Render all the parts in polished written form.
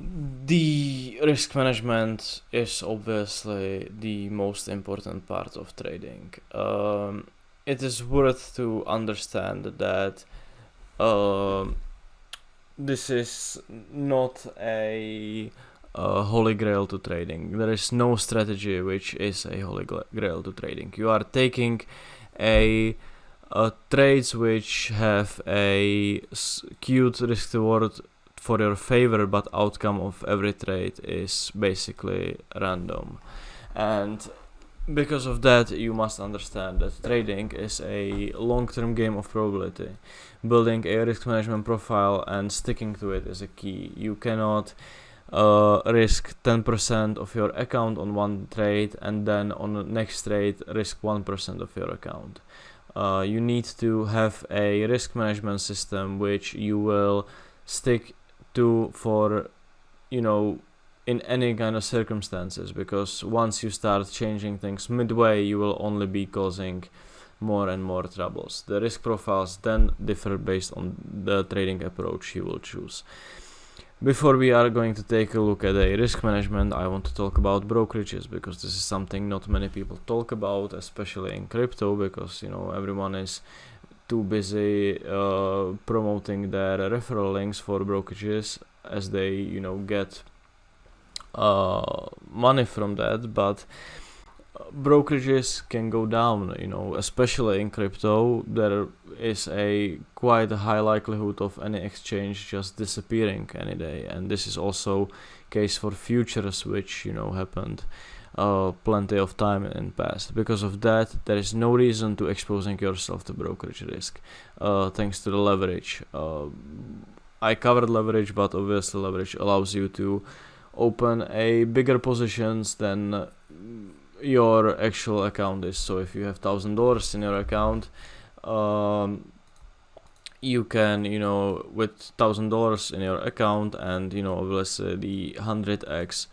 The risk management is obviously the most important part of trading. It is worth to understand that this is not a holy grail to trading. There is no strategy which is a holy grail to trading. You are taking a trades which have a skewed risk reward for your favor, but outcome of every trade is basically random. And because of that, you must understand that trading is a long-term game of probability. Building a risk management profile and sticking to it is a key. You cannot risk 10% of your account on one trade and then on the next trade risk 1% of your account. You need to have a risk management system which you will stick to for, in any kind of circumstances, because once you start changing things midway, you will only be causing more and more troubles. The risk profiles then differ based on the trading approach you will choose. Before we are going to take a look at a risk management, I want to talk about brokerages, because this is something not many people talk about, especially in crypto, because everyone is too busy promoting their referral links for brokerages as they get money from that. But brokerages can go down, especially in crypto. There is a quite a high likelihood of any exchange just disappearing any day, and this is also case for futures, which happened plenty of time in past. Because of that, there is no reason to exposing yourself to brokerage risk, thanks to the leverage. I covered leverage, but obviously leverage allows you to open a bigger positions than your actual account is. So if you have $1,000 in your account, you can, with $1,000 in your account and obviously the 100x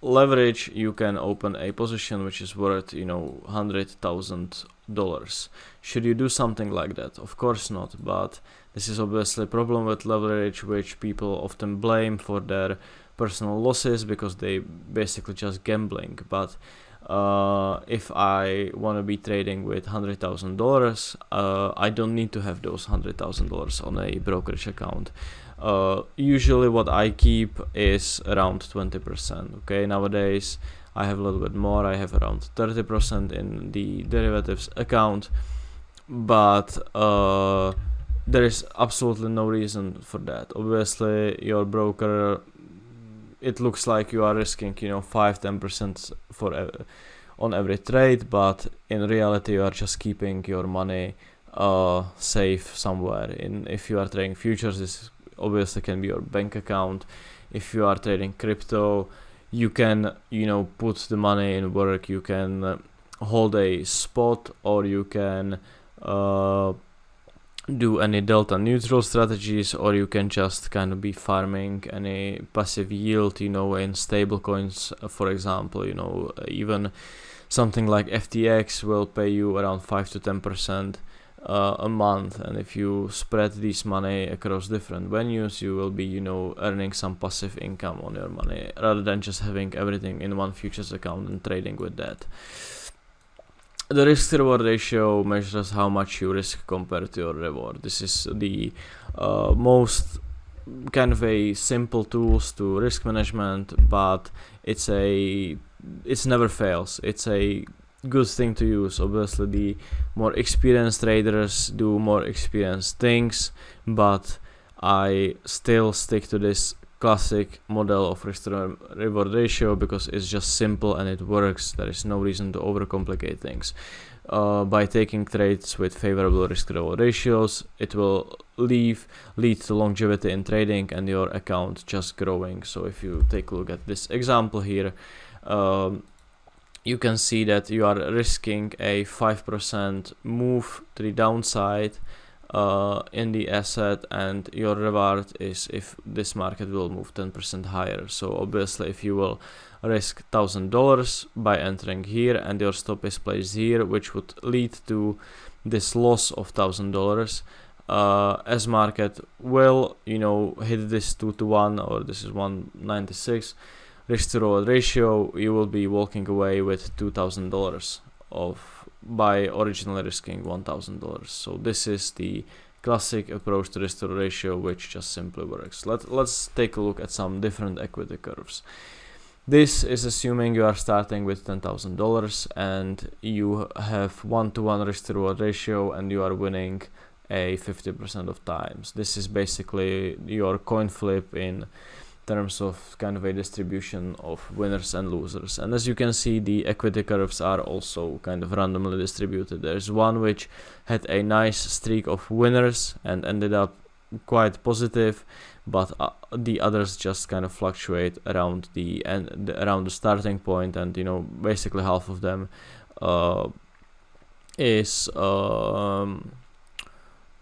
leverage, you can open a position which is worth $100,000. Should you do something like that? Of course not, but this is obviously a problem with leverage, which people often blame for their personal losses because they basically just gambling. But if I want to be trading with $100,000, I don't need to have those $100,000 on a brokerage account. Usually what I keep is around 20%. Okay, nowadays I have a little bit more. I have around 30% in the derivatives account, but there is absolutely no reason for that. Obviously, your broker, it looks like you are risking 5-10% for on every trade, but in reality you are just keeping your money safe somewhere. If you are trading futures, this obviously can be your bank account. If you are trading crypto, you can put the money in work. You can hold a spot, or you can do any delta neutral strategies, or you can just kind of be farming any passive yield in stable coins. For example, even something like FTX will pay you around 5-10% a month, and if you spread this money across different venues, you will be earning some passive income on your money, rather than just having everything in one futures account and trading with that. The risk reward ratio measures how much you risk compared to your reward. This is the most kind of a simple tools to risk management, but it's never fails. It's a good thing to use. Obviously, the more experienced traders do more experienced things, but I still stick to this classic model of risk reward ratio because it's just simple and it works. There is no reason to overcomplicate things. By taking trades with favorable risk reward ratios, it will lead to longevity in trading and your account just growing. So if you take a look at this example here, you can see that you are risking a 5% move to the downside in the asset, and your reward is if this market will move 10% higher. So obviously, if you will risk $1,000 by entering here and your stop is placed here, which would lead to this loss of $1,000, as market will, hit this 2-to-1, or this is 196 risk to reward ratio, you will be walking away with $2,000 by originally risking $1,000. So this is the classic approach to risk to ratio, which just simply works. Let's take a look at some different equity curves. This is assuming you are starting with $10,000 and you have 1-to-1 risk to reward ratio and you are winning a 50% of times. This is basically your coin flip in terms of kind of a distribution of winners and losers. And as you can see, the equity curves are also kind of randomly distributed. There's one which had a nice streak of winners and ended up quite positive, but the others just kind of fluctuate around the starting point, and basically half of them is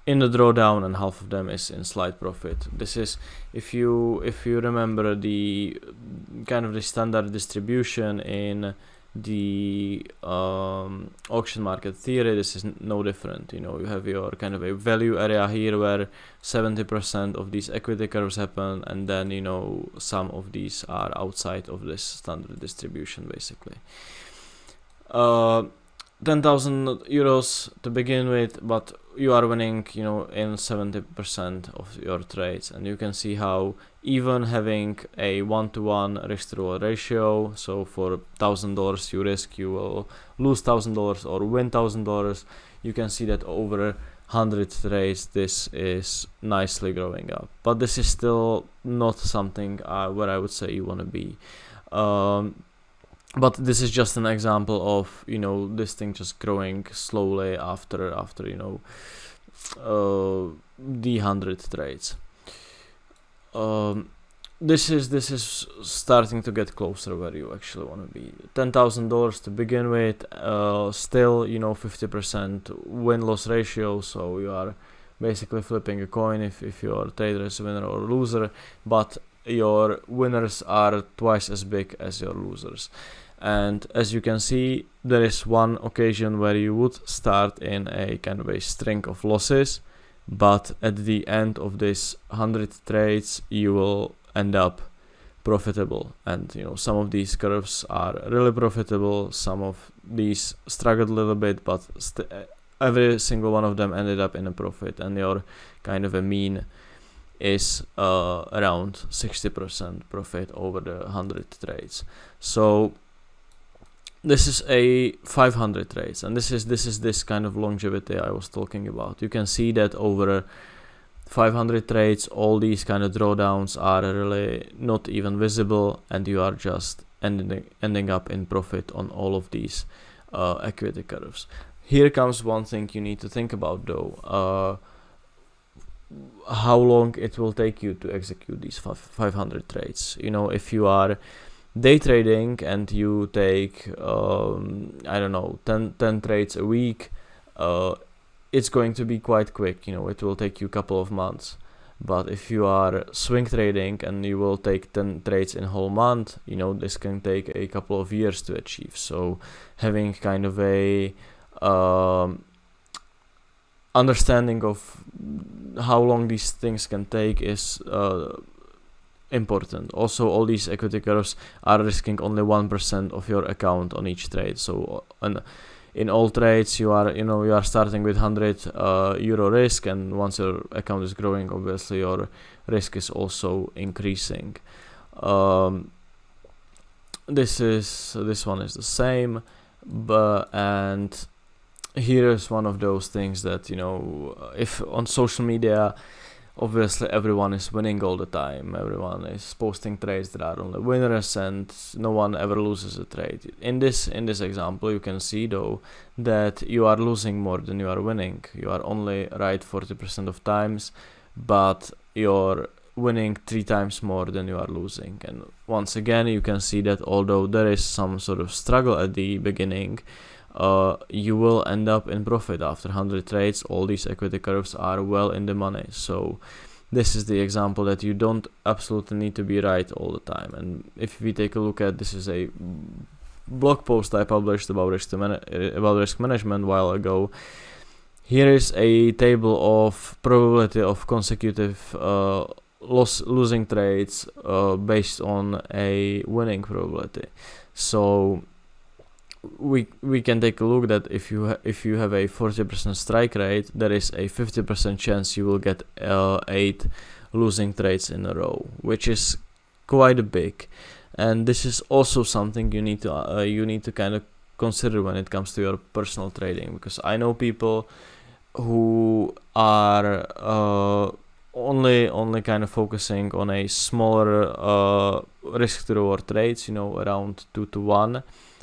in the drawdown and half of them is in slight profit. This is, if you remember the kind of the standard distribution in the auction market theory, this is no different. You have your kind of a value area here where 70% of these equity curves happen, and then some of these are outside of this standard distribution basically. 10,000 euros to begin with, but you are winning in 70% of your trades, and you can see how even having a 1-to-1 risk to reward ratio, so for $1,000 you risk, you will lose $1,000 or win $1,000. You can see that over 100 trades this is nicely growing up, but this is still not something where I would say you want to be. But this is just an example of this thing just growing slowly after the 100 trades. This is starting to get closer where you actually want to be. $10,000 to begin with, still 50% win-loss ratio, so you are basically flipping a coin if your trader is a winner or loser, but your winners are twice as big as your losers. And as you can see, there is one occasion where you would start in a kind of a string of losses, but at the end of this 100 trades you will end up profitable. And some of these curves are really profitable, some of these struggled a little bit, but every single one of them ended up in a profit, and your kind of a mean is around 60% profit over the 100 trades. So this is a 500 trades, and this is this kind of longevity I was talking about. You can see that over 500 trades, all these kind of drawdowns are really not even visible, and you are just ending up in profit on all of these equity curves. Here comes one thing you need to think about though. How long it will take you to execute these 500 trades. If you are day trading and you take 10 trades a week, it's going to be quite quick. It will take you a couple of months. But if you are swing trading and you will take 10 trades in a whole month, this can take a couple of years to achieve. So having kind of a understanding of how long these things can take is important. Also, all these equity curves are risking only 1% of your account on each trade. So in all trades you are starting with 100 euro risk, and once your account is growing, obviously your risk is also increasing. This one is the same, and here is one of those things that if on social media, obviously everyone is winning all the time, everyone is posting trades that are only winners and no one ever loses a trade. In this example, you can see though that you are losing more than you are winning. You are only right 40% of times, but you're winning 3 times more than you are losing. And once again, you can see that although there is some sort of struggle at the beginning, you will end up in profit after 100 trades. All these equity curves are well in the money. So this is the example that you don't absolutely need to be right all the time. And if we take a look at, this is a blog post I published about risk management a while ago. Here is a table of probability of consecutive losing trades based on a winning probability. So we can take a look that if you have a 40% strike rate, there is a 50% chance you will get 8 losing trades in a row, which is quite big. And this is also something you need to kind of consider when it comes to your personal trading, because I know people who are only kind of focusing on a smaller risk to reward trades, around 2 to 1,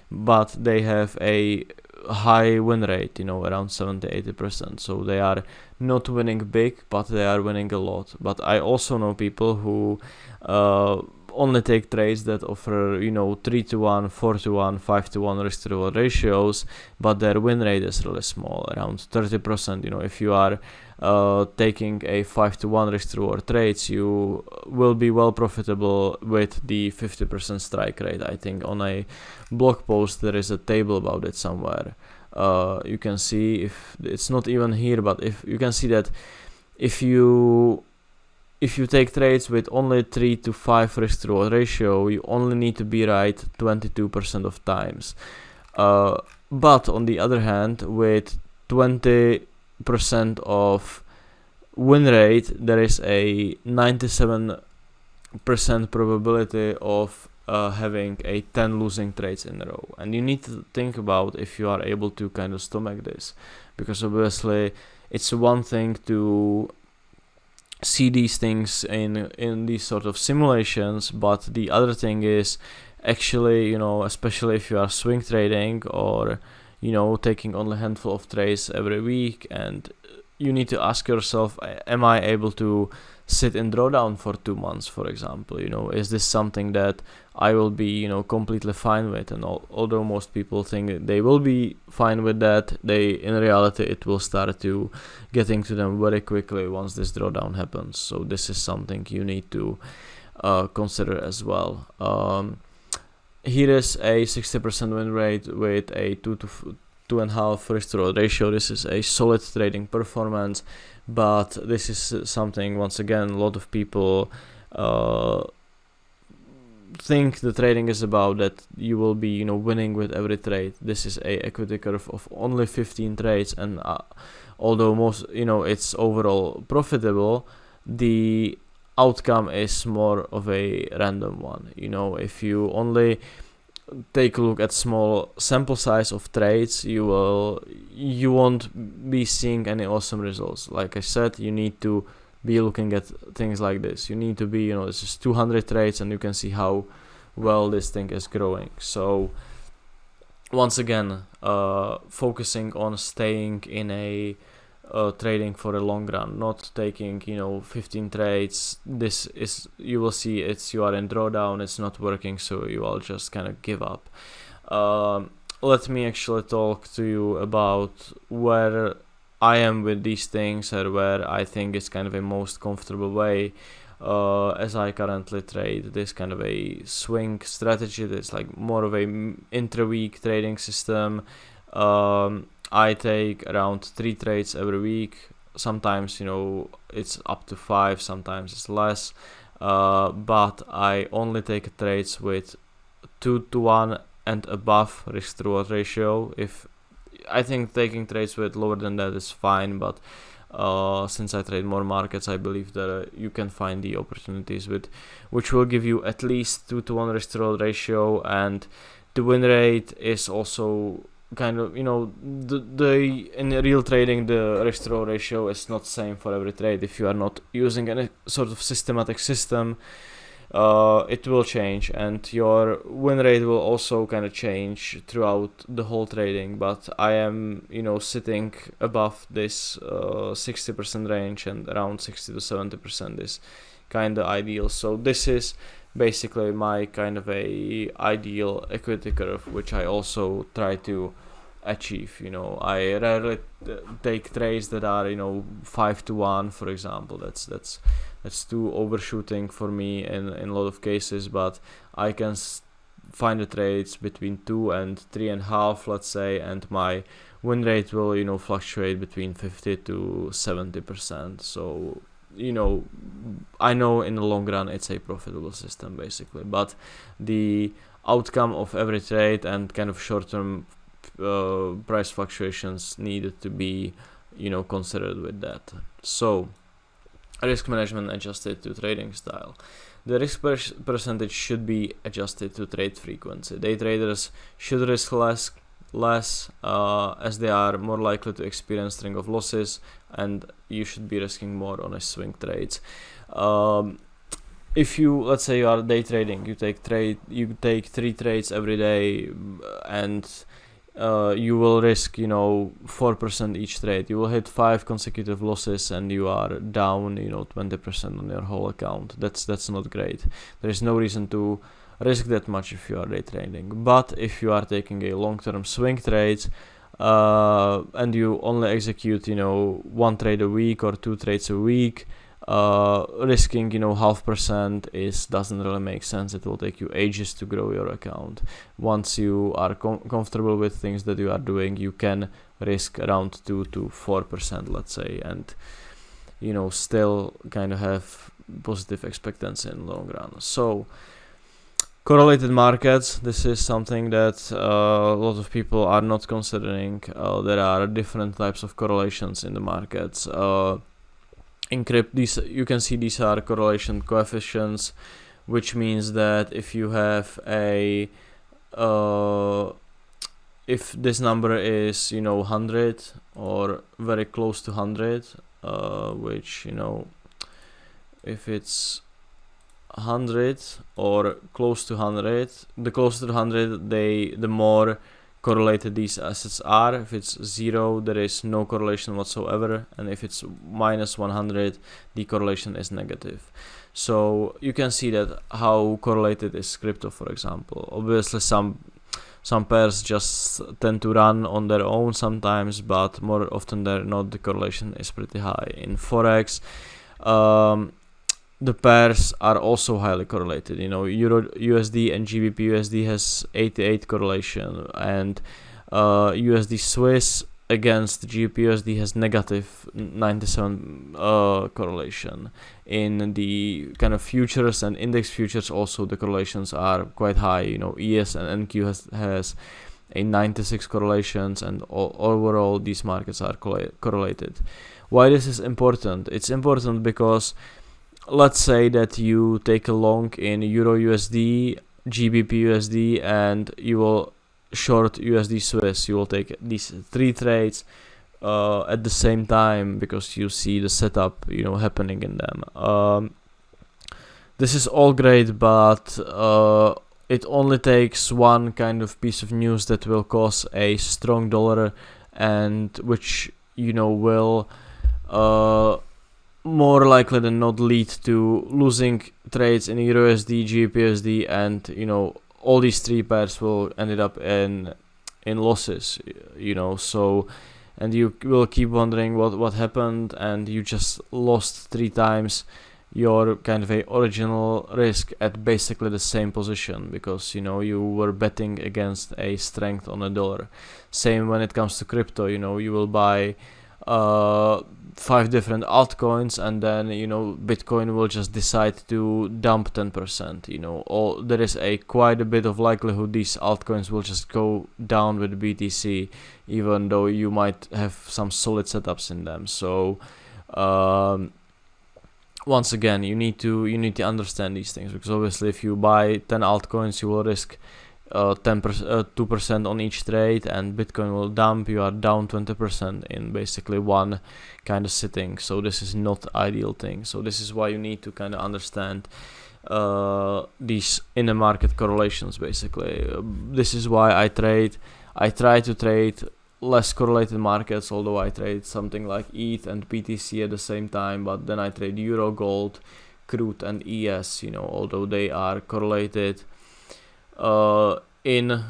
but they have a high win rate, around 70-80%. So they are not winning big, but they are winning a lot. But I also know people who only take trades that offer 3-to-1, 4-to-1, 5-to-1 risk to reward ratios, but their win rate is really small, around 30%. If you are taking a 5-to-1 risk to reward trades, you will be well profitable with the 50% strike rate. I think on a blog post there is a table about it somewhere. You can see, if it's not even here, but if you can see that if you take trades with only 3-to-5 risk to reward ratio, you only need to be right 22% of times. But on the other hand, with 20% of win rate, there is a 97% probability of having a 10 losing trades in a row. And you need to think about if you are able to kind of stomach this, because obviously it's one thing to see these things in these sort of simulations, but the other thing is actually, especially if you are swing trading or taking only a handful of trades every week, and you need to ask yourself, am I able to sit in drawdown for 2 months, for example? Is this something that I will be completely fine with? And although most people think they will be fine with that, in reality it will start to getting to them very quickly once this drawdown happens. So this is something you need to consider as well. Here is a 60% win rate with a 2.5 risk to reward ratio. This is a solid trading performance, but this is something, once again, a lot of people think the trading is about, that you will be winning with every trade. This is a equity curve of only 15 trades, and although most it's overall profitable, the outcome is more of a random one. If you only take a look at small sample size of trades, you won't be seeing any awesome results. Like I said, you need to be looking at things like this. You need to be, this is 200 trades, and you can see how well this thing is growing. So once again, focusing on staying in a trading for a long run, not taking 15 trades. This is, you will see, you are in drawdown, it's not working, so you will just kind of give up. Let me actually talk to you about where I am with these things, or where I think it's kind of a most comfortable way, as I currently trade this kind of a swing strategy. That's like more of a intra-week trading system. I take around 3 trades every week. Sometimes it's up to 5, sometimes it's less, but I only take trades with 2-to-1 and above risk to reward ratio. If I think taking trades with lower than that is fine, but since I trade more markets, I believe that you can find the opportunities which will give you at least 2-to-1 risk to reward ratio, and the win rate is also kind of, in real trading, the risk to reward ratio is not same for every trade. If you are not using any sort of systematic system, it will change, and your win rate will also kind of change throughout the whole trading. But I am sitting above this 60% range, and around 60-70% is kind of ideal. So this is basically my kind of a ideal equity curve, which I also try to achieve. I rarely take trades that are 5-to-1, for example. That's too overshooting for me in a lot of cases, but I can find the trades between 2 and 3.5, let's say, and my win rate will, you know, fluctuate between 50 to 70%. So, you know, I know in the long run it's a profitable system basically, but the outcome of every trade and kind of short-term price fluctuations needed to be, you know, considered with that. So, risk management adjusted to trading style. The risk percentage should be adjusted to trade frequency. Day traders should risk less as they are more likely to experience string of losses, and you should be risking more on a swing trades. If you, let's say you are day trading, you take 3 trades every day, and you will risk, you know, 4% each trade. You will hit 5 consecutive losses and you are down, you know, 20% on your whole account. That's not great. There is no reason to risk that much if you are day trading. But if you are taking a long-term swing trades, and you only execute, you know, 1 trade a week or 2 trades a week, risking, you know, 0.5% doesn't really make sense. It will take you ages to grow your account. Once you are comfortable with things that you are doing, you can risk around 2 to 4%, let's say, and, you know, still kind of have positive expectancy in the long run. So, correlated markets, this is something that a lot of people are not considering. There are different types of correlations in the markets. These, you can see these are correlation coefficients, which means that if you have a if this number is, you know, 100 or very close to 100, which, you know, if it's 100 or close to 100, the closer to 100 the more correlated these assets are. If it's 0, there is no correlation whatsoever, and if it's minus 100, the correlation is negative. So you can see that how correlated is crypto, for example. Obviously some pairs just tend to run on their own sometimes, but more often than not the correlation is pretty high. In Forex, the pairs are also highly correlated. You know, Euro USD and GBP USD has 88 correlation, and USD Swiss against GBP USD has negative 97 correlation. In the kind of futures and index futures also the correlations are quite high. You know, ES and NQ has a 96 correlations, and overall these markets are correlated. Why this is important? It's important because let's say that you take a long in Euro USD, GBP USD, and you will short USD Swiss. You will take these 3 trades at the same time because you see the setup, you know, happening in them. This is all great, but it only takes one kind of piece of news that will cause a strong dollar, and which, you know, will more likely than not lead to losing trades in EURUSD, GBPUSD, and, you know, all these 3 pairs will end up in losses, you know. So, and you will keep wondering what happened, and you just lost 3 times your kind of a original risk at basically the same position, because, you know, you were betting against a strength on a dollar. Same when it comes to crypto. You know, you will buy 5 different altcoins, and then, you know, Bitcoin will just decide to dump 10%. You know, there is quite a bit of likelihood these altcoins will just go down with BTC, even though you might have some solid setups in them. So once again, you need to understand these things, because obviously if you buy 10 altcoins, you will risk 2% on each trade, and Bitcoin will dump. You are down 20% in basically one kind of sitting. So this is not ideal thing. So this is why you need to kind of understand these inner market correlations basically. This is why I try to trade less correlated markets, although I trade something like ETH and BTC at the same time, but then I trade Euro, Gold, Crude, and ES, you know, although they are correlated in,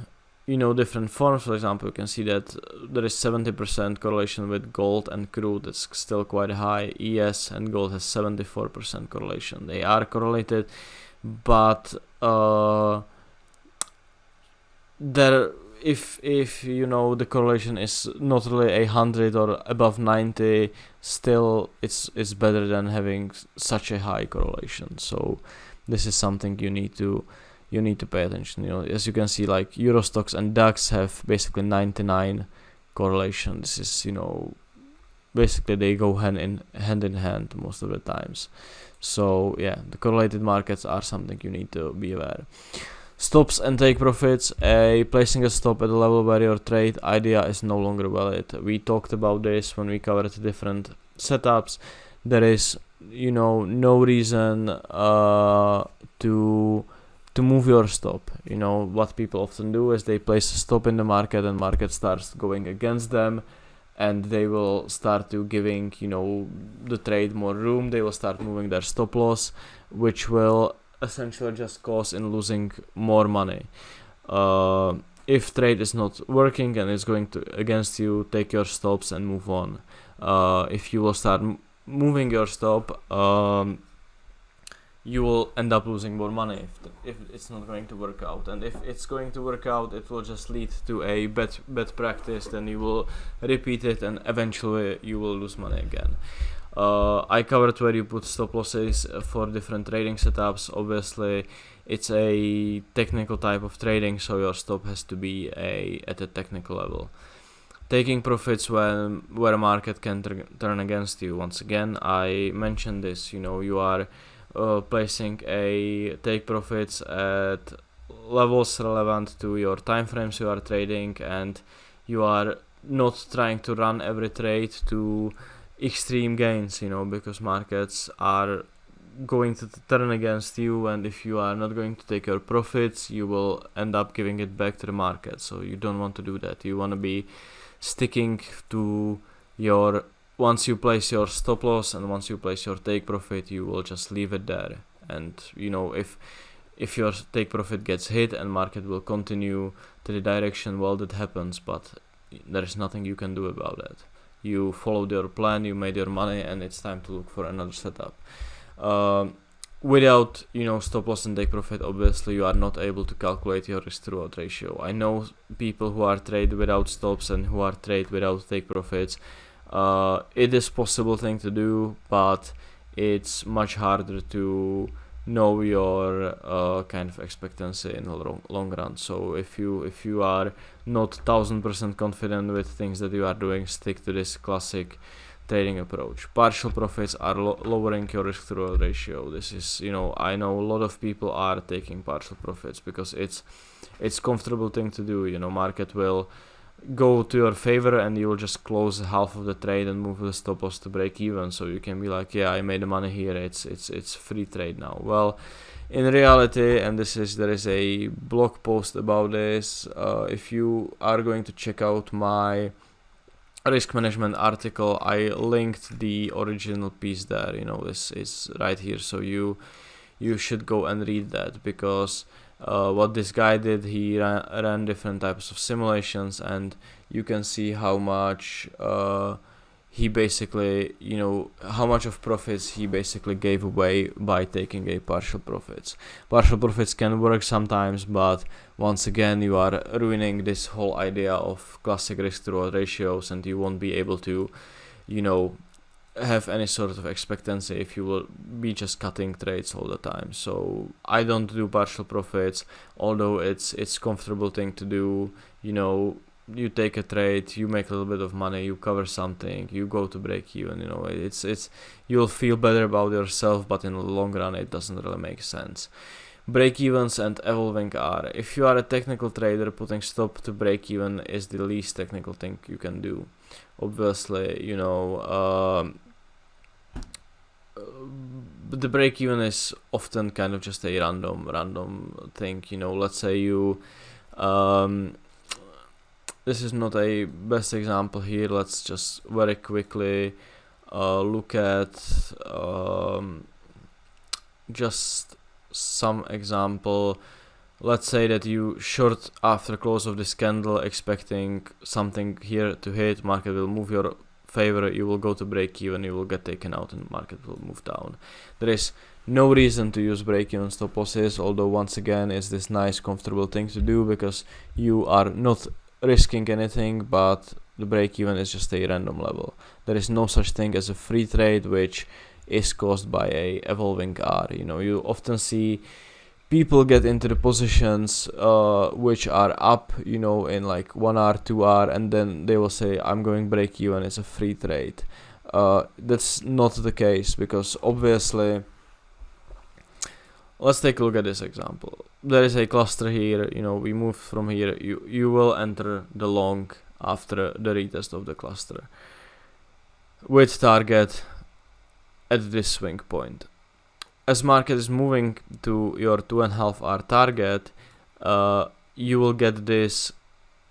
you know, different forms. For example, you can see that there is 70% correlation with gold and crude. It's still quite high. ES and gold has 74% correlation. They are correlated, but there if you know the correlation is not really 100 or above 90, still it's better than having such a high correlation. So this is something you need to pay attention. As you can see, like Euro stocks and DAX have basically 99 correlation. This is basically they go hand in hand most of the times. So yeah, the correlated markets are something you need to be aware. Stops and take profits. Placing a stop at a level where your trade idea is no longer valid. We talked about this when we covered different setups. There is no reason to move your stop. What people often do is they place a stop in the market and market starts going against them, and they will start to giving the trade more room. They will start moving their stop loss, which will essentially just cause in losing more money. If trade is not working and it's going to against you, take your stops and move on. If you will start moving your stop, you will end up losing more money if it's not going to work out. And if it's going to work out, it will just lead to a bad practice. Then you will repeat it and eventually you will lose money again. I covered where you put stop losses for different trading setups. Obviously, it's a technical type of trading, so your stop has to be at a technical level. Taking profits where a market can turn against you. Once again, I mentioned this. You are placing a take profits at levels relevant to your time frames you are trading, and you are not trying to run every trade to extreme gains, because markets are going to turn against you, and if you are not going to take your profits, you will end up giving it back to the market. So you don't want to do that. You want to be sticking to your, once you place your stop loss and once you place your take profit, you will just leave it there. And if your take profit gets hit and market will continue to the direction, well, that happens, but there is nothing you can do about it. You followed your plan, you made your money, and it's time to look for another setup. Without stop loss and take profit, obviously you are not able to calculate your risk to reward ratio. I know people who are trade without stops and who are trade without take profits. It is possible thing to do, but it's much harder to know your kind of expectancy in the long run. So if you are not 1000% confident with things that you are doing, stick to this classic trading approach. Partial profits are lowering your risk to reward ratio. This is, I know a lot of people are taking partial profits because it's comfortable thing to do. Market will go to your favor and you will just close half of the trade and move the stop loss to break even, so you can be like, yeah, I made the money here, it's free trade now. Well, in reality, and there is a blog post about this, if you are going to check out my risk management article, I linked the original piece there. This is right here, so you should go and read that, because what this guy did, he ran different types of simulations, and you can see how much he basically, how much of profits he basically gave away by taking a partial profits. Partial profits can work sometimes, but once again, you are ruining this whole idea of classic risk to reward ratios, and you won't be able to, have any sort of expectancy if you will be just cutting trades all the time. So I don't do partial profits, although it's comfortable thing to do. You take a trade, you make a little bit of money, you cover something, you go to break even. It's you'll feel better about yourself, but in the long run it doesn't really make sense. Break evens and evolving are, if you are a technical trader, putting stop to break even is the least technical thing you can do. Obviously, but the break even is often kind of just a random thing. Let's say you this is not a best example here. Let's just very quickly look at just some example. Let's say that you short after close of this candle, expecting something here to hit. Market will move your favor, you will go to break even, you will get taken out and the market will move down. There is no reason to use break even stop losses, although once again it's this nice comfortable thing to do because you are not risking anything, but the break even is just a random level. There is no such thing as a free trade which is caused by a evolving R. You often see people get into the positions which are up, in like 1R, 2R, and then they will say, I'm going break even, it's a free trade. That's not the case, because obviously, let's take a look at this example. There is a cluster here, we move from here, you will enter the long after the retest of the cluster with target at this swing point. As market is moving to your 2.5-hour target, you will get this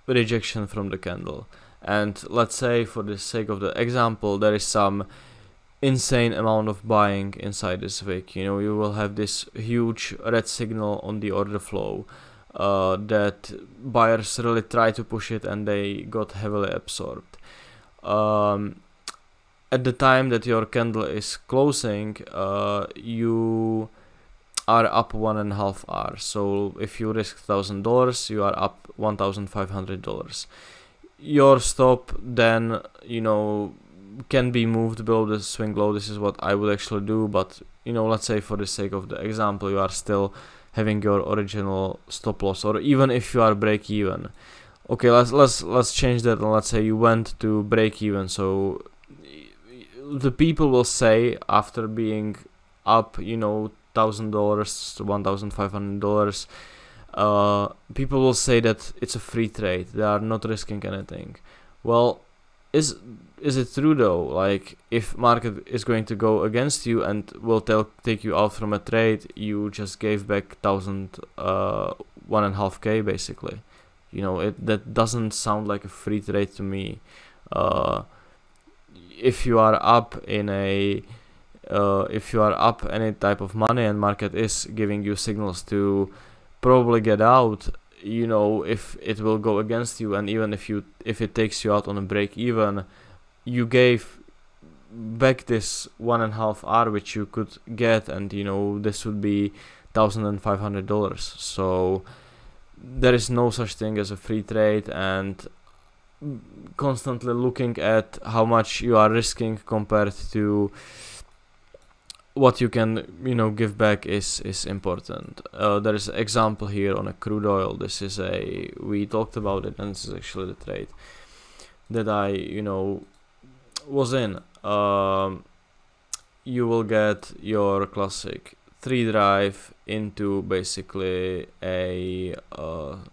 rejection from the candle. And let's say, for the sake of the example, there is some insane amount of buying inside this wick. You will have this huge red signal on the order flow that buyers really try to push it and they got heavily absorbed. At the time that your candle is closing, you are up 1.5 hours. So if you risk $1,000, you are up $1,500. Your stop then, can be moved below the swing low. This is what I would actually do, but let's say for the sake of the example, you are still having your original stop loss, or even if you are break even. Okay, let's change that, and let's say you went to break even. So the people will say, after being up, $1,000 to $1,500, people will say that it's a free trade. They are not risking anything. Well, is it true though? Like, if market is going to go against you and will take you out from a trade, you just gave back 1.5K basically. That doesn't sound like a free trade to me. If you are up any type of money and market is giving you signals to probably get out, if it will go against you, and even if it takes you out on a break even, you gave back this 1.5 hour which you could get, and this would be $1,500. So there is no such thing as a free trade, and constantly looking at how much you are risking compared to what you can give back is important. There is an example here on a crude oil. We talked about it, and this is actually the trade that I was in. You will get your classic 3 drive into basically a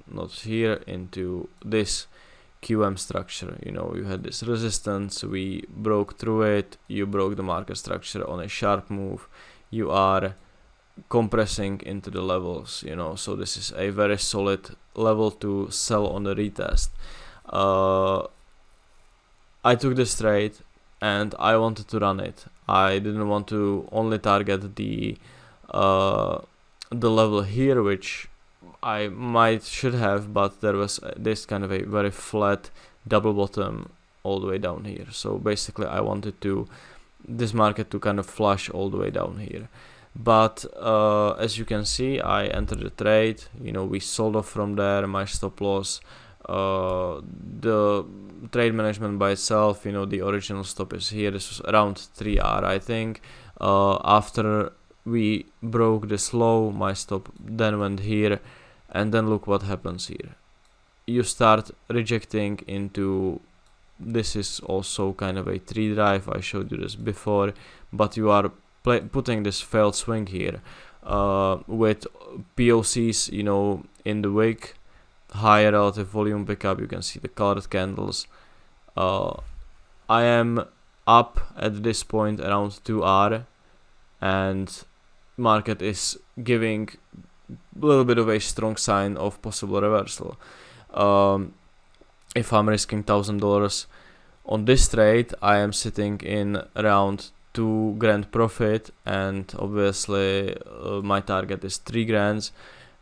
not here, into this QM structure. You had this resistance, we broke through it, you broke the market structure on a sharp move, you are compressing into the levels, so this is a very solid level to sell on the retest. I took this trade and I wanted to run it. I didn't want to only target the level here, which I should have, but there was this kind of a very flat double bottom all the way down here. So basically I wanted this market to kind of flush all the way down here. But as you can see, I entered the trade, we sold off from there, my stop loss, the trade management by itself, the original stop is here. This was around 3R, I think. After we broke this low, my stop then went here. And then look what happens here. You start rejecting into, this is also kind of a 3 drive, I showed you this before, but you are putting this failed swing here with POCs, in the wick, higher relative volume pickup. You can see the colored candles. I am up at this point around 2R, and market is giving a little bit of a strong sign of possible reversal. If I'm risking $1,000 on this trade, I am sitting in around $2,000 profit, and obviously my target is $3,000,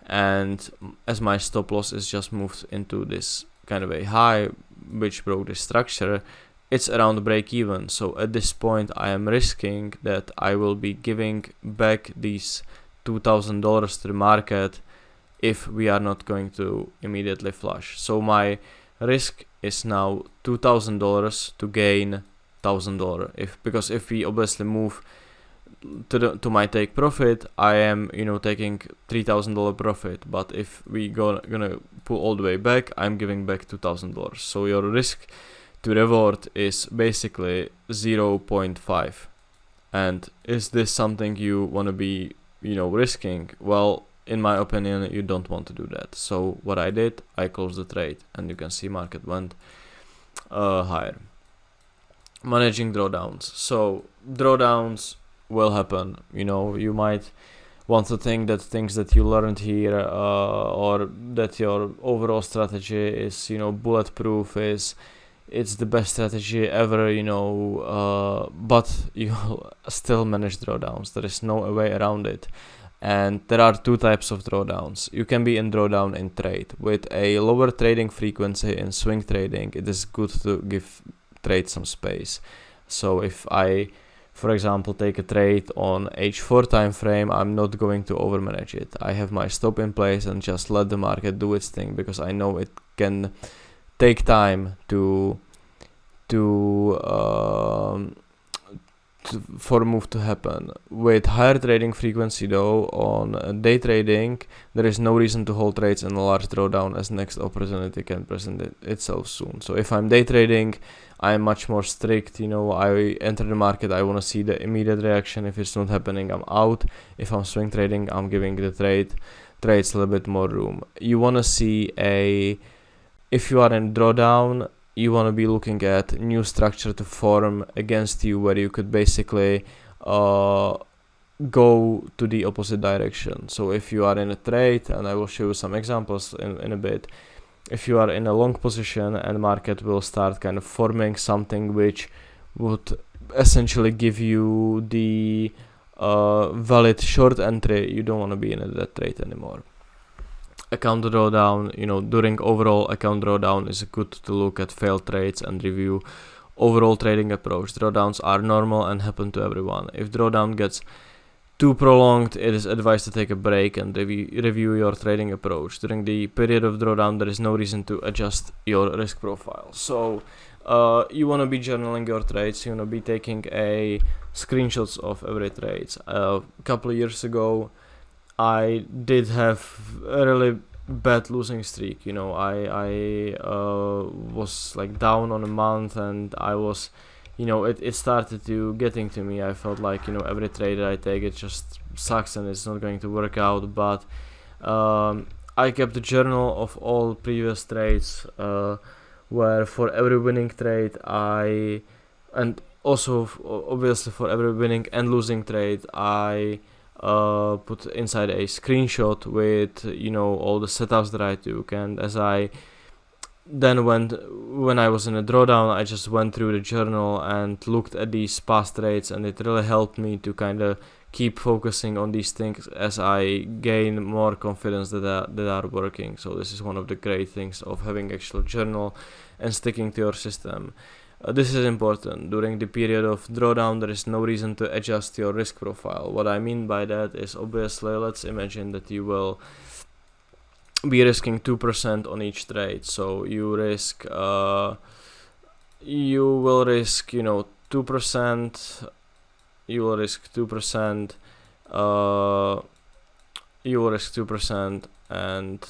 and as my stop loss is just moved into this kind of a high which broke the structure, it's around break even. So at this point I am risking that I will be giving back these $2,000 to the market if we are not going to immediately flush. So my risk is now $2,000 to gain $1,000. Because if we obviously move to my take profit, I am taking $3,000 profit. But if we gonna pull all the way back, I'm giving back $2,000. So your risk to reward is basically 0.5. And is this something you want to be risking? Well, in my opinion, you don't want to do that. So what I did, I closed the trade, and you can see market went higher. Managing drawdowns. So drawdowns will happen. You might want to think that things that you learned here or that your overall strategy is bulletproof, it's the best strategy ever, but you still manage drawdowns. There is no way around it. And there are two types of drawdowns. You can be in drawdown in trade. With a lower trading frequency in swing trading, it is good to give trade some space. So if I, for example, take a trade on H4 time frame, I'm not going to overmanage it. I have my stop in place and just let the market do its thing, because I know it can take time for a move to happen. With higher trading frequency though, on day trading, there is no reason to hold trades in a large drawdown, as next opportunity can present itself soon. So if I'm day trading, I'm much more strict. I enter the market, I want to see the immediate reaction. If it's not happening, I'm out. If I'm swing trading, I'm giving the trades a little bit more room. You want to see if you are in drawdown, you want to be looking at new structure to form against you, where you could basically go to the opposite direction. So if you are in a trade, and I will show you some examples in a bit, if you are in a long position and market will start kind of forming something which would essentially give you the valid short entry, you don't want to be in that trade anymore. Account drawdown, during overall account drawdown, is good to look at failed trades and review overall trading approach. Drawdowns are normal and happen to everyone. If drawdown gets too prolonged, it is advised to take a break and review your trading approach. During the period of drawdown, there is no reason to adjust your risk profile. So you want to be journaling your trades. You want to be taking screenshots of every trade. A couple of years ago, I did have a really bad losing streak. I was like down on a month, and I was, it started to getting to me. I felt like, every trade that I take, it just sucks and it's not going to work out. But I kept a journal of all previous trades, where for every winning trade and also obviously for every winning and losing trade, I put inside a screenshot with all the setups that I took. And as I then when I was in a drawdown, I just went through the journal and looked at these past trades, and it really helped me to kind of keep focusing on these things as I gain more confidence that are working. So this is one of the great things of having actual journal and sticking to your system. This is important. During the period of drawdown, there is no reason to adjust your risk profile. What I mean by that is, obviously, let's imagine that you will be risking 2% on each trade. So you will risk 2%, you will risk 2%, you will risk 2%, and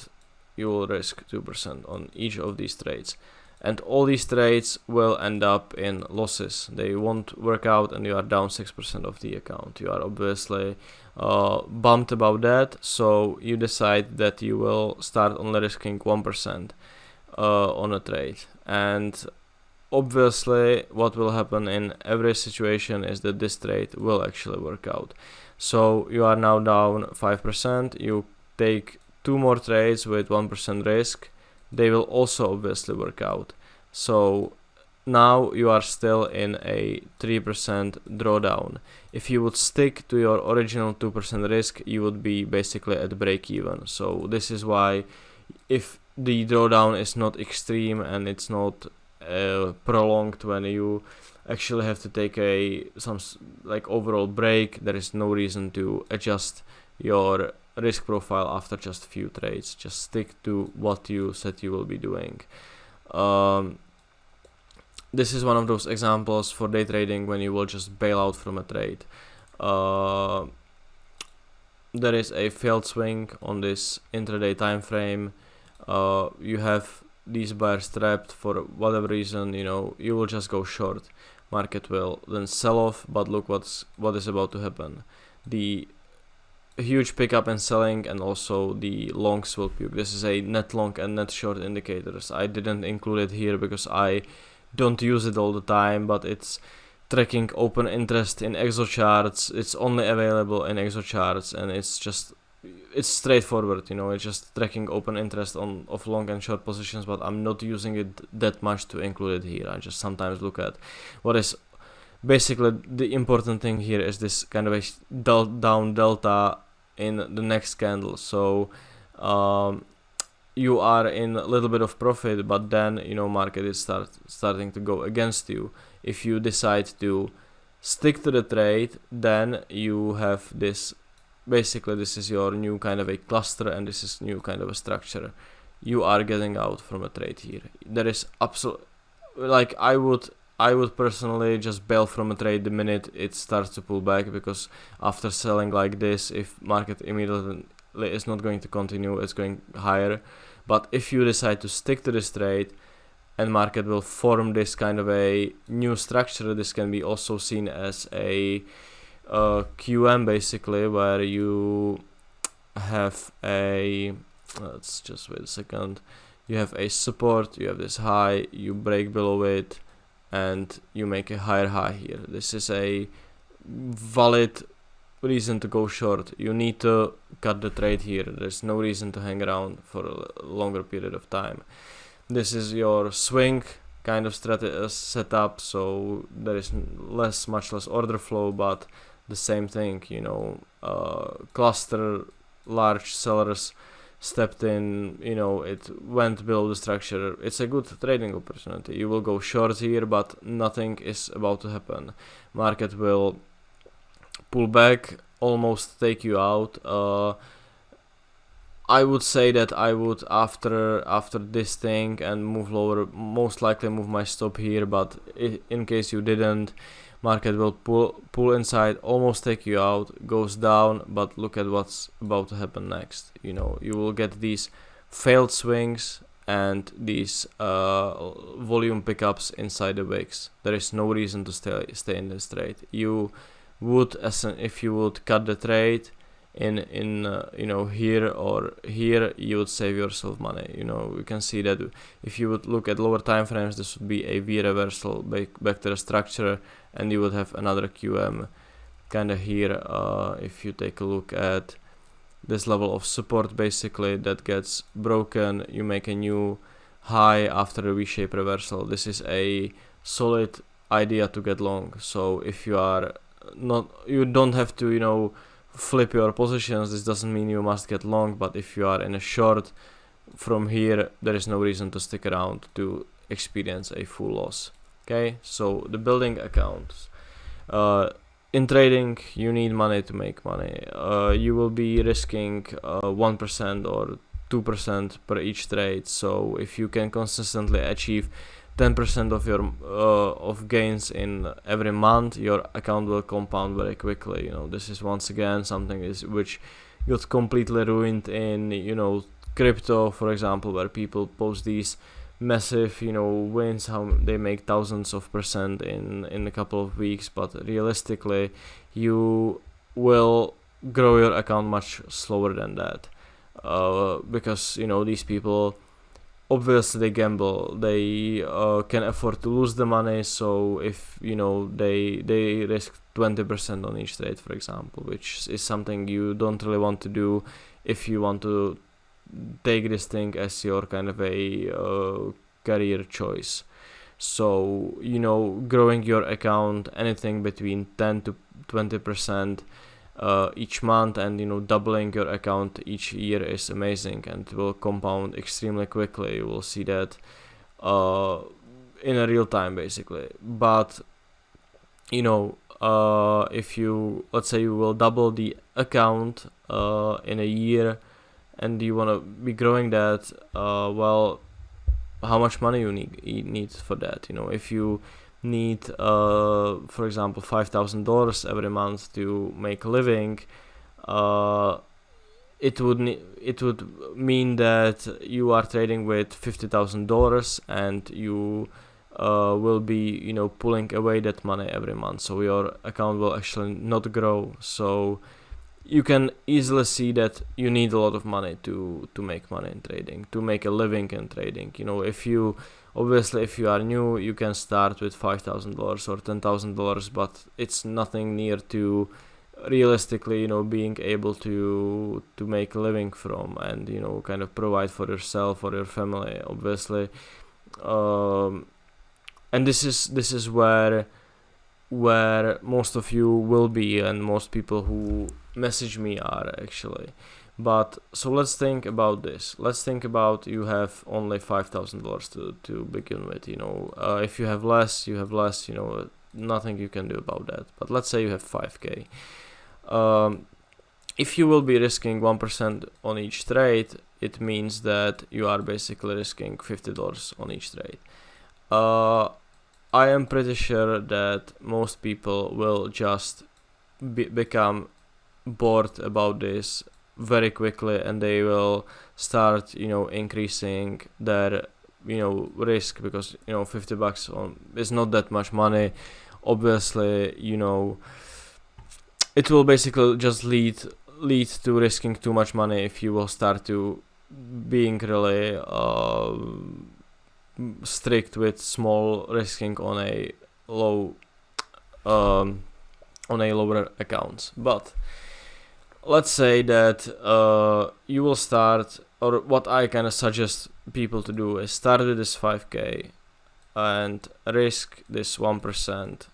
you will risk 2% on each of these trades. And all these trades will end up in losses. They won't work out, and you are down 6% of the account. You are obviously bummed about that, so you decide that you will start only risking 1% on a trade. And obviously what will happen in every situation is that this trade will actually work out. So you are now down 5%, you take 2 more trades with 1% risk, they will also obviously work out. So now you are still in a 3% drawdown. If you would stick to your original 2% risk, you would be basically at break even. So this is why, if the drawdown is not extreme and it's not prolonged when you actually have to take like overall break. There is no reason to adjust your risk profile after just a few trades. Just stick to what you said you will be doing. This is one of those examples for day trading when you will just bail out from a trade. There is a failed swing on this intraday time frame. You have these buyers trapped for whatever reason, you will just go short. Market will then sell off, but look what is about to happen. The huge pickup in selling and also the longs will puke. This is a net long and net short indicators. I didn't include it here because I don't use it all the time, but it's tracking open interest in exo charts. It's only available in exo charts, and it's straightforward, it's just tracking open interest of long and short positions, but I'm not using it that much to include it here. I just sometimes look at what is basically the important thing here is this kind of a down delta in the next candle. So you are in a little bit of profit, but then market is starting to go against you. If you decide to stick to the trade, then you have this. Basically, this is your new kind of a cluster, and this is new kind of a structure. You are getting out from a trade here. There is absolutely, like, I would personally just bail from a trade the minute it starts to pull back, because after selling like this, if market immediately is not going to continue, it's going higher. But if you decide to stick to this trade and market will form this kind of a new structure, this can be also seen as a QM, basically, where you have let's just wait a second, you have a support, you have this high, you break below it, and you make a higher high here. This is a valid reason to go short. You need to cut the trade here. There's no reason to hang around for a longer period of time. This is your swing kind of setup, so there is much less order flow, but the same thing, cluster, large sellers stepped in, it went below the structure. It's a good trading opportunity. You will go short here, but nothing is about to happen. Market will pull back, almost take you out. I would say that I would, after this thing and move lower, most likely move my stop here, but in case you didn't, market will pull inside, almost take you out, goes down, but look at what's about to happen next. You will get these failed swings and these volume pickups inside the wicks. There is no reason to stay in this trade. You would, if you would cut the trade in here or here, you would save yourself money. You can see that if you would look at lower time frames, this would be a V reversal back to the structure, and you would have another QM kind of here. If you take a look at this level of support, basically, that gets broken, you make a new high after a V-shape reversal. This is a solid idea to get long. So if you are not, you don't have to flip your positions. This doesn't mean you must get long, but if you are in a short from here, there is no reason to stick around to experience a full loss. Okay, so the building accounts. In trading, you need money to make money. You will be risking 1% or 2% per each trade. So if you can consistently achieve 10% of your of gains in every month, your account will compound very quickly. This is once again something which got completely ruined in crypto, for example, where people post these massive wins, how they make thousands of percent in a couple of weeks, but realistically you will grow your account much slower than that, because these people, obviously they gamble, they can afford to lose the money. So if they risk 20% on each trade, for example, which is something you don't really want to do if you want to take this thing as your kind of a career choice. So growing your account anything between 10 to 20% each month, and doubling your account each year is amazing, and it will compound extremely quickly. You will see that in a real time basically. But you know, if you, let's say you will double the account in a year, and you want to be growing that, well, how much money you need for that? You know, if you need, for example, $5,000 every month to make a living, it would mean that you are trading with $50,000, and you will be, you know, pulling away that money every month. So your account will actually not grow. So you can easily see that you need a lot of money to make money in trading, to make a living in trading. You know, if you are new, you can start with $5,000 or $10,000, but it's nothing near to realistically, you know, being able to make a living from, and, you know, kind of provide for yourself or your family, obviously. And this is where most of you will be, and most people who message me are actually. But so let's think about this. Let's think about, you have only $5,000 to begin with. You know, if you have less, you have less. You know, nothing you can do about that. But let's say you have 5K. If you will be risking 1% on each trade, it means that you are basically risking $50 on each trade. I am pretty sure that most people will just become bored about this very quickly, and they will start, you know, increasing their, you know, risk, because, you know, $50 is not that much money. Obviously, you know, it will basically just lead to risking too much money if you will start to being really strict with small risking on a low on a lower accounts. But let's say that you will start, or what I kind of suggest people to do is start with this 5K and risk this 1%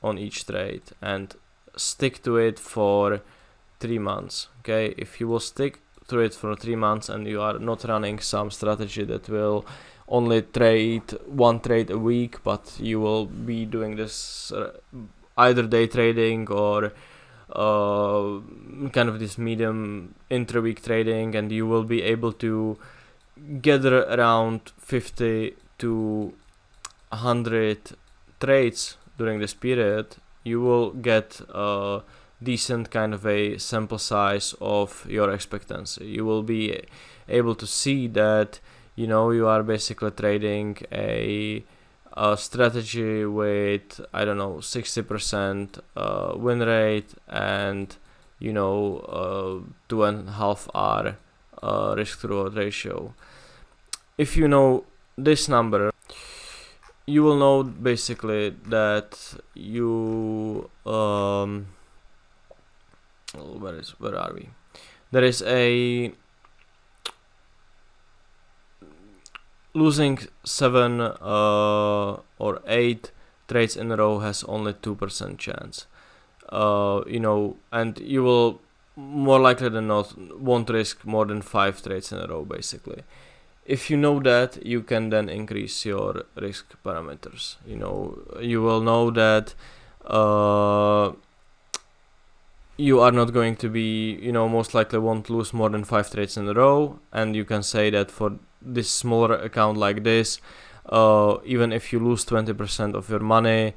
on each trade, and stick to it for 3 months. Okay, if you will stick to it for 3 months, and you are not running some strategy that will only trade one trade a week, but you will be doing this either day trading or kind of this medium intra-week trading, and you will be able to gather around 50 to 100 trades during this period, you will get a decent kind of a sample size of your expectancy. You will be able to see that, you know, you are basically trading a strategy with, I don't know, 60% win rate, and, you know, 2.5 hour risk to reward ratio. If you know this number, you will know basically that you where are we? There is a losing 7 or 8 trades in a row has only 2% chance. You know, and you will more likely than not won't risk more than 5 trades in a row basically. If you know that, you can then increase your risk parameters. You know, you will know that you are not going to be, you know, most likely won't lose more than 5 trades in a row, and you can say that for this smaller account like this, even if you lose 20% of your money,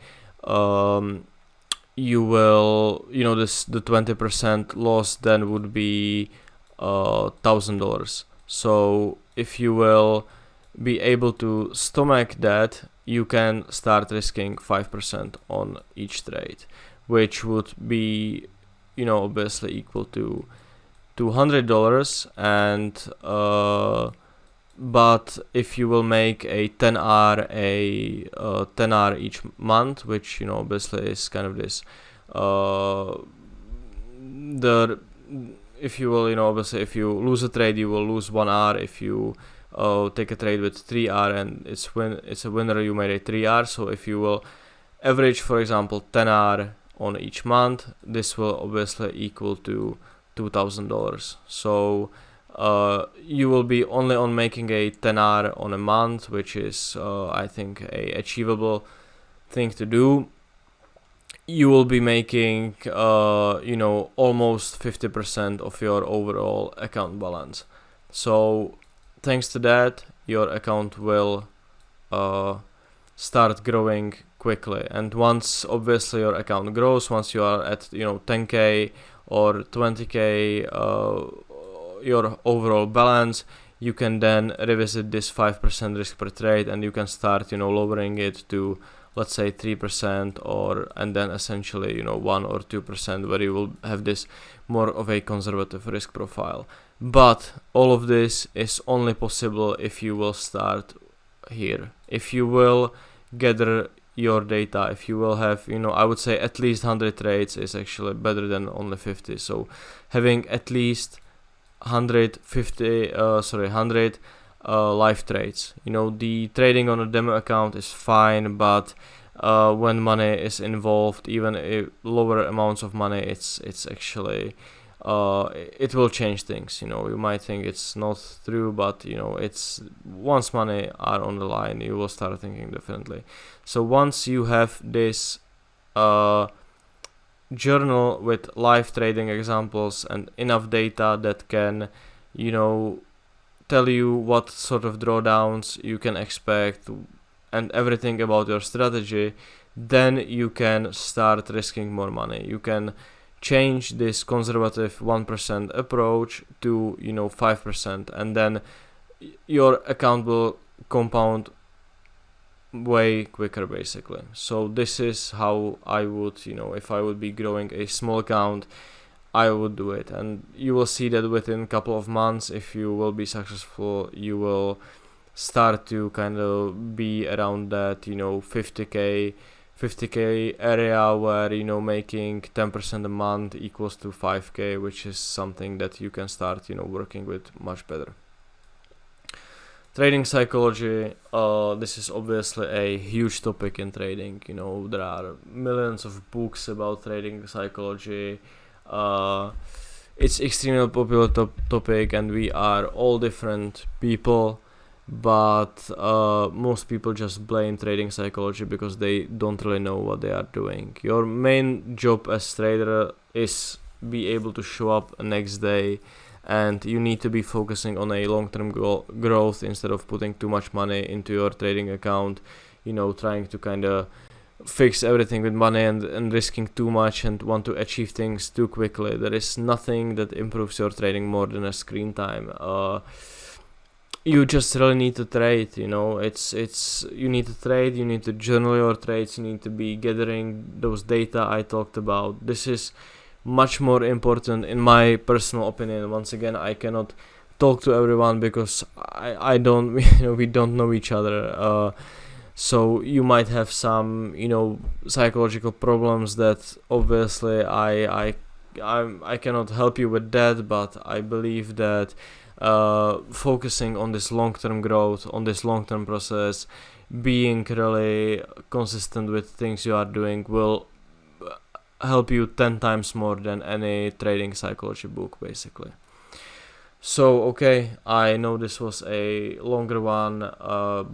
you will, you know, the 20% loss then would be $1,000. So if you will be able to stomach that, you can start risking 5% on each trade, which would be, you know, obviously equal to $200. And but if you will make a 10 hour each month, which, you know, obviously is kind of this if you will, you know, obviously if you lose a trade, you will lose 1 hour. If you take a trade with 3 hour and it's a winner, you made a 3 hour. So if you will average, for example, 10 hour on each month, this will obviously equal to $2,000. So you will be only on making a 10R on a month, which is I think a achievable thing to do. You will be making almost 50% of your overall account balance. So thanks to that, your account will start growing quickly. And once obviously your account grows, once you are at 10k or 20k your overall balance, you can then revisit this 5% risk per trade, and you can start lowering it to, let's say, 3%, and then essentially 1 or 2%, where you will have this more of a conservative risk profile. But all of this is only possible if you will start here. If you will gather your data, if you will have, I would say at least 100 trades is actually better than only 50. So having at least 100 live trades. The trading on a demo account is fine, but when money is involved, even lower amounts of money, it's actually it will change things. You might think it's not true, but it's once money are on the line, you will start thinking differently. So once you have this journal with live trading examples and enough data that can tell you what sort of drawdowns you can expect and everything about your strategy, then you can start risking more money. You can change this conservative 1% approach to 5%, and then your account will compound way quicker, basically. So this is how I would, if I would be growing a small account, I would do it. And you will see that within a couple of months, if you will be successful, you will start to kind of be around that 50k area, where making 10% a month equals to 5k, which is something that you can start working with much better. Trading psychology, this is obviously a huge topic in trading. There are millions of books about trading psychology. It's extremely popular topic, and we are all different people, but most people just blame trading psychology because they don't really know what they are doing. Your main job as trader is be able to show up next day, and you need to be focusing on a long-term growth instead of putting too much money into your trading account, trying to kind of fix everything with money and risking too much and want to achieve things too quickly. There is nothing that improves your trading more than a screen time. You just really need to trade. It's you need to trade, you need to journal your trades, you need to be gathering those data I talked about. This is much more important in my personal opinion. Once again, I cannot talk to everyone because I don't we don't know each other. So you might have some psychological problems that obviously I cannot help you with that, but I believe that focusing on this long-term growth, on this long-term process, being really consistent with things you are doing will help you 10 times more than any trading psychology book, basically. So okay, I know this was a longer one,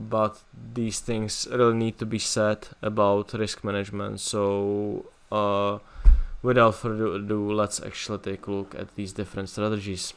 but these things really need to be said about risk management. So without further ado, let's actually take a look at these different strategies.